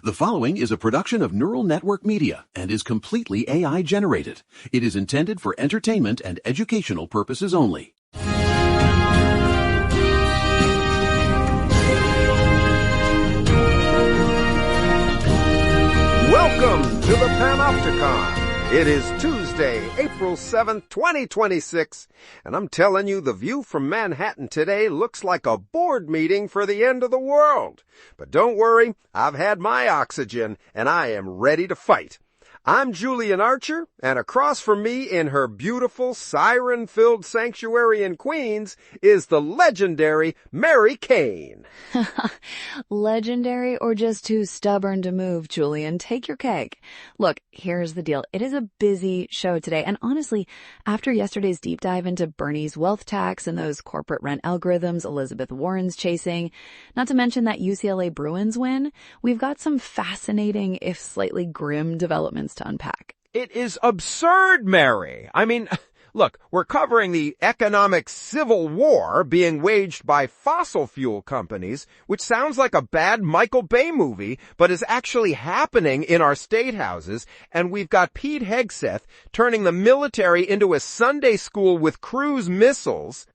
The following is a production of Neural Network Media and is completely AI generated. It is intended for entertainment and educational purposes only. Welcome to the Panopticon. It is Tuesday, April 7th, 2026, and I'm telling you the view from Manhattan today looks like a board meeting for the end of the world. But don't worry, I've had my oxygen, and I am ready to fight. I'm Julian Archer, and across from me in her beautiful, siren-filled sanctuary in Queens is the legendary Mary Kane. Legendary or just too stubborn to move, Julian? Take your cake. Look, here's the deal. It is a busy show today, and honestly, after yesterday's deep dive into Bernie's wealth tax and those corporate rent algorithms Elizabeth Warren's chasing, not to mention that UCLA Bruins win, we've got some fascinating, if slightly grim, developments to unpack. It is absurd, Mary. I mean, look, we're covering the economic civil war being waged by fossil fuel companies, which sounds like a bad Michael Bay movie, but is actually happening in our state houses. And we've got Pete Hegseth turning the military into a Sunday school with cruise missiles.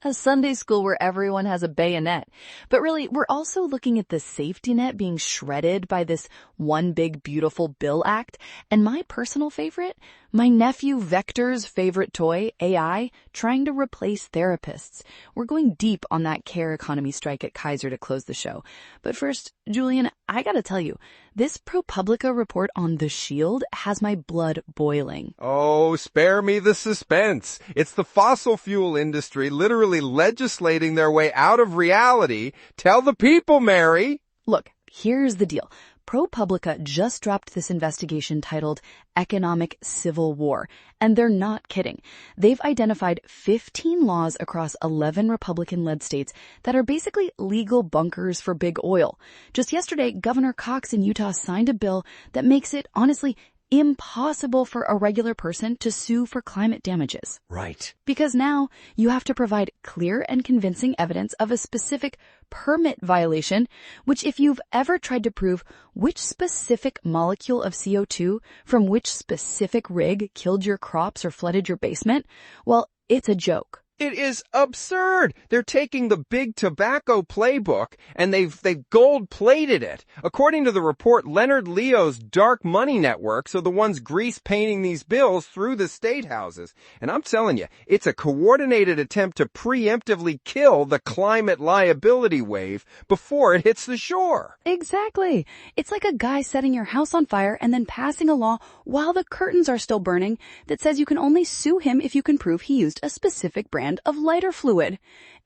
A Sunday school where everyone has a bayonet. But really, we're also looking at the safety net being shredded by this One Big Beautiful Bill Act. And my personal favorite, my nephew Vector's favorite toy, AI, trying to replace therapists. We're going deep on that care economy strike at Kaiser to close the show. But first, Julian, I gotta tell you, this ProPublica report on The Shield has my blood boiling. Oh, spare me the suspense. It's the fossil fuel industry literally legislating their way out of reality. Tell the people, Mary. Look, here's the deal. ProPublica just dropped this investigation titled Economic Civil War, and they're not kidding. They've identified 15 laws across 11 Republican-led states that are basically legal bunkers for big oil. Just yesterday, Governor Cox in Utah signed a bill that makes it, honestly, impossible for a regular person to sue for climate damages. Right. Because now you have to provide clear and convincing evidence of a specific permit violation, which if you've ever tried to prove which specific molecule of CO2 from which specific rig killed your crops or flooded your basement, well, it's a joke. It is absurd. They're taking the big tobacco playbook and they've gold-plated it. According to the report, Leonard Leo's dark money networks are the ones grease painting these bills through the state houses. And I'm telling you, it's a coordinated attempt to preemptively kill the climate liability wave before it hits the shore. Exactly. It's like a guy setting your house on fire and then passing a law while the curtains are still burning that says you can only sue him if you can prove he used a specific brand of lighter fluid.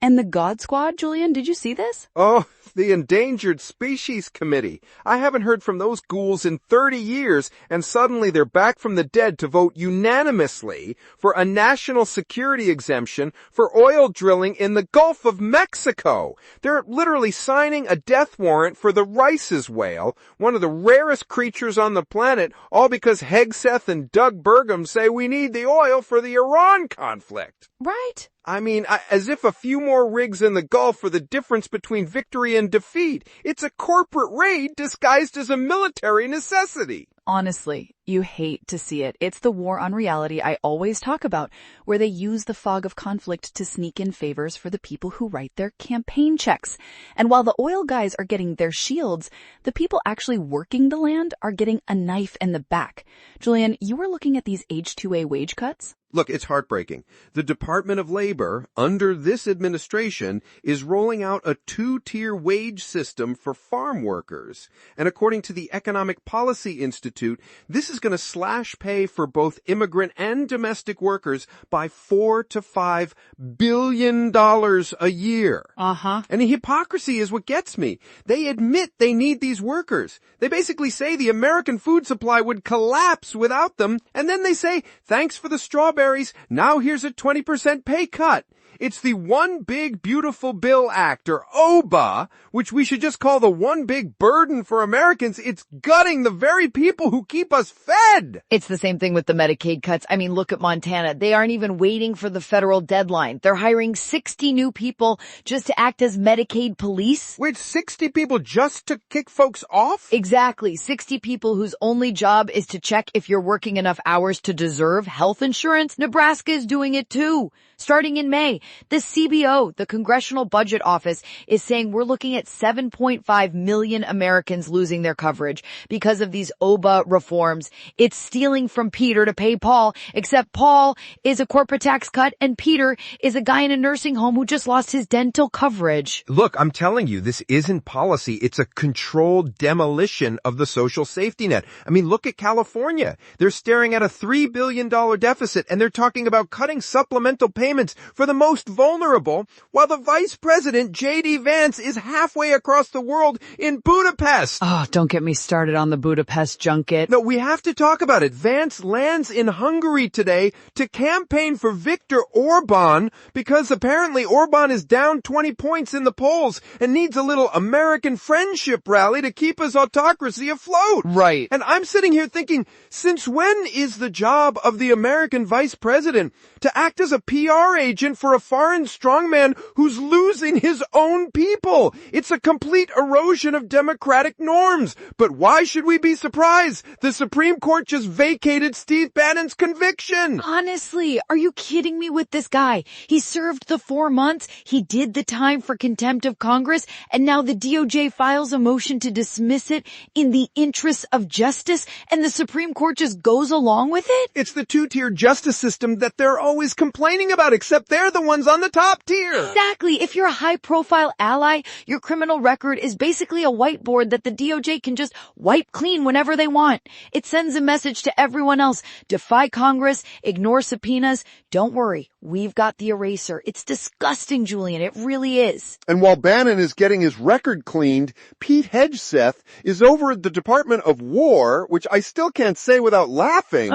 And the God Squad, Julian, did you see this? Oh, the Endangered Species Committee. I haven't heard from those ghouls in 30 years, and suddenly they're back from the dead to vote unanimously for a national security exemption for oil drilling in the Gulf of Mexico. They're literally signing a death warrant for the Rice's whale, one of the rarest creatures on the planet, all because Hegseth and Doug Burgum say we need the oil for the Iran conflict. Right. I mean, as if a few more rigs in the Gulf are the difference between victory and defeat. It's a corporate raid disguised as a military necessity. Honestly, you hate to see it. It's the war on reality I always talk about, where they use the fog of conflict to sneak in favors for the people who write their campaign checks. And while the oil guys are getting their shields, the people actually working the land are getting a knife in the back. Julian, you were looking at these H-2A wage cuts? Look, it's heartbreaking. The Department of Labor, under this administration, is rolling out a two-tier wage system for farm workers. And according to the Economic Policy Institute, this is going to slash pay for both immigrant and domestic workers by $4 to $5 billion a year. Uh-huh. And the hypocrisy is what gets me. They admit they need these workers. They basically say the American food supply would collapse without them, and then they say, thanks for the strawberries, now here's a 20% pay cut. It's the One Big Beautiful Bill Act, or OBBBA, which we should just call the one big burden for Americans. It's gutting the very people who keep us fed. It's the same thing with the Medicaid cuts. I mean, look at Montana. They aren't even waiting for the federal deadline. They're hiring 60 new people just to act as Medicaid police. Wait, 60 people just to kick folks off? Exactly. 60 people whose only job is to check if you're working enough hours to deserve health insurance. Nebraska is doing it too. Starting in May, the CBO, the Congressional Budget Office, is saying we're looking at 7.5 million Americans losing their coverage because of these OBBBA reforms. It's stealing from Peter to pay Paul, except Paul is a corporate tax cut and Peter is a guy in a nursing home who just lost his dental coverage. Look, I'm telling you, this isn't policy. It's a controlled demolition of the social safety net. I mean, look at California. They're staring at a $3 billion deficit, and they're talking about cutting supplemental payments for the most vulnerable, while the Vice President, J.D. Vance, is halfway across the world in Budapest. Oh, don't get me started on the Budapest junket. No, we have to talk about it. Vance lands in Hungary today to campaign for Viktor Orban because apparently Orban is down 20 points in the polls and needs a little American friendship rally to keep his autocracy afloat. Right. And I'm sitting here thinking, since when is the job of the American Vice President to act as a PR agent for a foreign strongman who's losing his own people? It's a complete erosion of democratic norms. But why should we be surprised? The Supreme Court just vacated Steve Bannon's conviction. Honestly, are you kidding me with this guy? He served the 4 months, he did the time for contempt of Congress, and now the DOJ files a motion to dismiss it in the interests of justice, and the Supreme Court just goes along with it? It's the two-tier justice system that they're always complaining about, except they're the ones on the top tier. Exactly. If you're a high-profile ally, your criminal record is basically a whiteboard that the DOJ can just wipe clean whenever they want. It sends a message to everyone else. Defy Congress, ignore subpoenas. Don't worry. We've got the eraser. It's disgusting, Julian. It really is. And while Bannon is getting his record cleaned, Pete Hegseth is over at the Department of War, which I still can't say without laughing,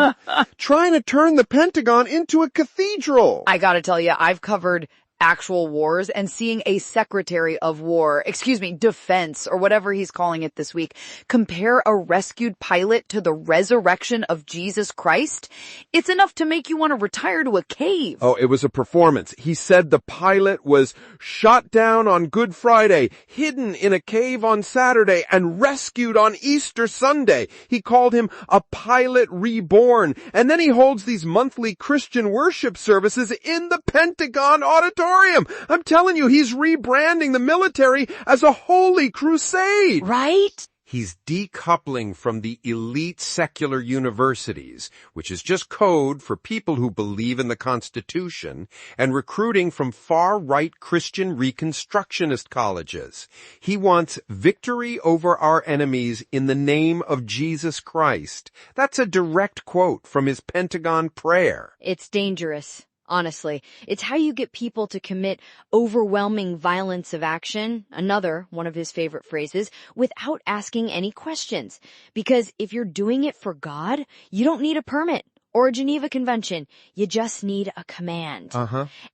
trying to turn the Pentagon into a cathedral. I gotta tell you, I've covered actual wars, and seeing a Secretary of War, Defense, or whatever he's calling it this week, compare a rescued pilot to the resurrection of Jesus Christ, it's enough to make you want to retire to a cave. Oh, it was a performance. He said the pilot was shot down on Good Friday, hidden in a cave on Saturday, and rescued on Easter Sunday. He called him a pilot reborn. And then he holds these monthly Christian worship services in the Pentagon auditorium. I'm telling you, he's rebranding the military as a holy crusade. Right? He's decoupling from the elite secular universities, which is just code for people who believe in the Constitution, and recruiting from far-right Christian Reconstructionist colleges. He wants victory over our enemies in the name of Jesus Christ. That's a direct quote from his Pentagon prayer. It's dangerous. Honestly, it's how you get people to commit overwhelming violence of action, another one of his favorite phrases, without asking any questions. Because if you're doing it for God, you don't need a permit or a Geneva Convention. You just need a command.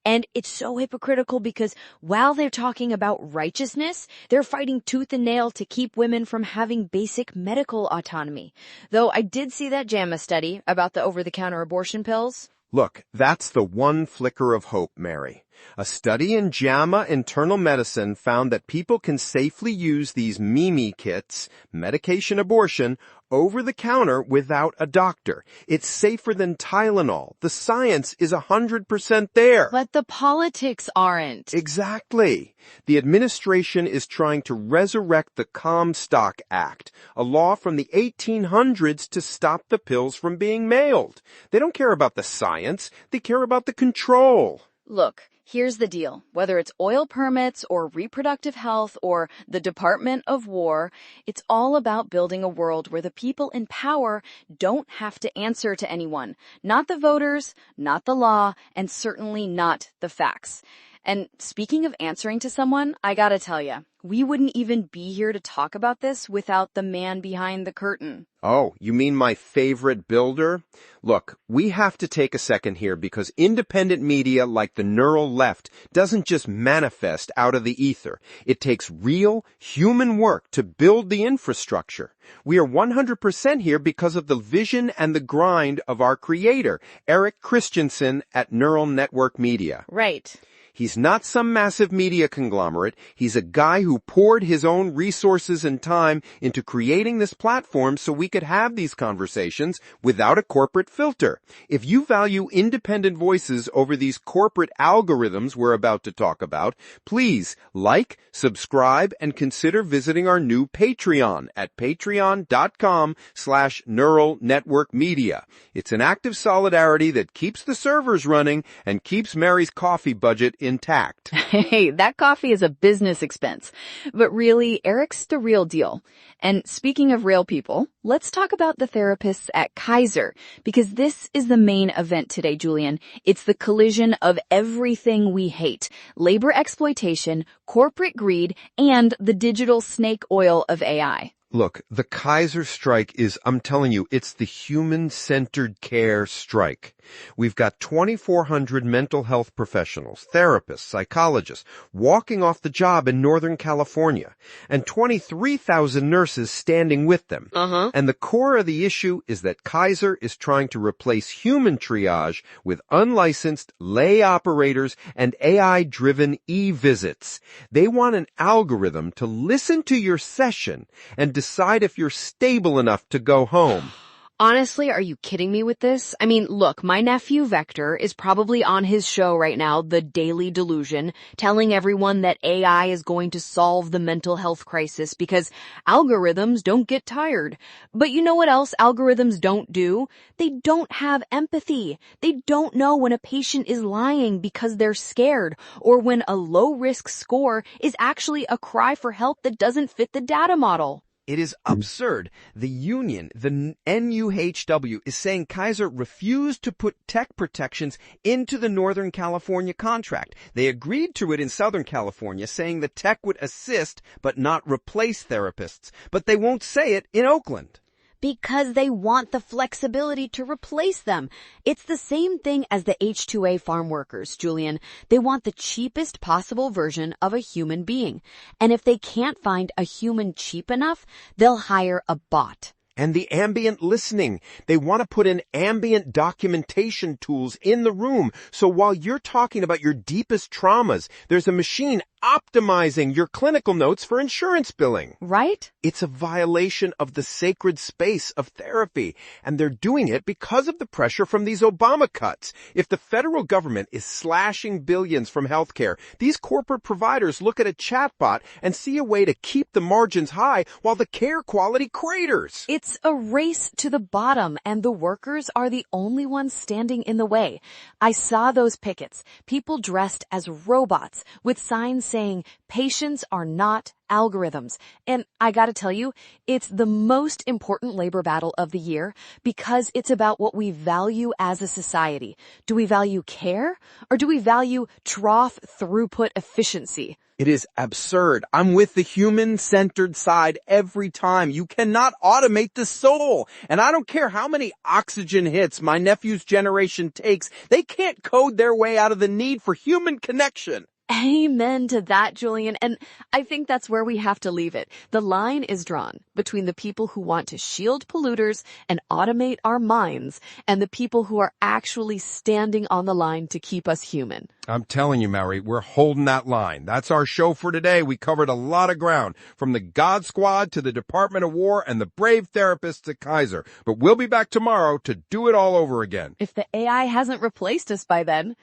And it's so hypocritical because while they're talking about righteousness, they're fighting tooth and nail to keep women from having basic medical autonomy. Though I did see that JAMA study about the over-the-counter abortion pills. Look, that's the one flicker of hope, Mary. A study in JAMA Internal Medicine found that people can safely use these MIMI kits, medication abortion, over the counter without a doctor. It's safer than Tylenol. The science is 100% there. But the politics aren't. Exactly. The administration is trying to resurrect the Comstock Act, a law from the 1800s to stop the pills from being mailed. They don't care about the science. They care about the control. Look, here's the deal. Whether it's oil permits or reproductive health or the Department of War, it's all about building a world where the people in power don't have to answer to anyone. Not the voters, not the law, and certainly not the facts. And speaking of answering to someone, I gotta tell you, we wouldn't even be here to talk about this without the man behind the curtain. Oh, you mean my favorite builder? Look, we have to take a second here because independent media like the neural left doesn't just manifest out of the ether. It takes real, human work to build the infrastructure. We are 100% here because of the vision and the grind of our creator, Eric Christensen at Neural Network Media. Right. He's not some massive media conglomerate. He's a guy who poured his own resources and time into creating this platform so we could have these conversations without a corporate filter. If you value independent voices over these corporate algorithms we're about to talk about, please like, subscribe, and consider visiting our new Patreon at patreon.com/Neural Network Media. It's an act of solidarity that keeps the servers running and keeps Mary's coffee budget intact. Hey, that coffee is a business expense. But really, Eric's the real deal. And speaking of real people, let's talk about the therapists at Kaiser, because this is the main event today, Julian. It's the collision of everything we hate: labor exploitation, corporate greed, and the digital snake oil of AI. Look, the Kaiser strike is, I'm telling you, it's the human-centered care strike. We've got 2,400 mental health professionals, therapists, psychologists, walking off the job in Northern California, and 23,000 nurses standing with them. And the core of the issue is that Kaiser is trying to replace human triage with unlicensed lay operators and AI-driven e-visits. They want an algorithm to listen to your session and decide if you're stable enough to go home. Honestly, are you kidding me with this? I mean, look, my nephew Vector is probably on his show right now, The Daily Delusion, telling everyone that AI is going to solve the mental health crisis because algorithms don't get tired. But you know what else algorithms don't do? They don't have empathy. They don't know when a patient is lying because they're scared, or when a low-risk score is actually a cry for help that doesn't fit the data model. It is absurd. The union, the NUHW, is saying Kaiser refused to put tech protections into the Northern California contract. They agreed to it in Southern California, saying the tech would assist but not replace therapists. But they won't say it in Oakland. Because they want the flexibility to replace them. It's the same thing as the H-2A farm workers, Julian. They want the cheapest possible version of a human being. And if they can't find a human cheap enough, they'll hire a bot. And the ambient listening. They want to put in ambient documentation tools in the room. So while you're talking about your deepest traumas, there's a machine optimizing your clinical notes for insurance billing. Right? It's a violation of the sacred space of therapy, and they're doing it because of the pressure from these Obama cuts. If the federal government is slashing billions from healthcare, these corporate providers look at a chatbot and see a way to keep the margins high while the care quality craters. It's a race to the bottom, and the workers are the only ones standing in the way. I saw those pickets, people dressed as robots with signs saying patients are not algorithms. And I gotta tell you, it's the most important labor battle of the year because it's about what we value as a society. Do we value care, or do we value trough throughput efficiency? It is absurd. I'm with the human-centered side every time. You cannot automate the soul. And I don't care how many oxygen hits my nephew's generation takes. They can't code their way out of the need for human connection. Amen to that, Julian. And I think that's where we have to leave it. The line is drawn between the people who want to shield polluters and automate our minds and the people who are actually standing on the line to keep us human. I'm telling you, Mary, we're holding that line. That's our show for today. We covered a lot of ground, from the God Squad to the Department of War and the brave therapists at Kaiser. But we'll be back tomorrow to do it all over again. If the AI hasn't replaced us by then.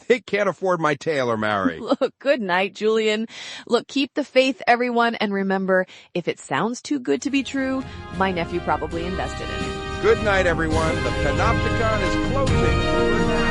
They can't afford my tailor, Mary. Look, good night, Julian. Look, keep the faith, everyone. And remember, if it sounds too good to be true, my nephew probably invested in it. Good night, everyone. The Panopticon is closing for now.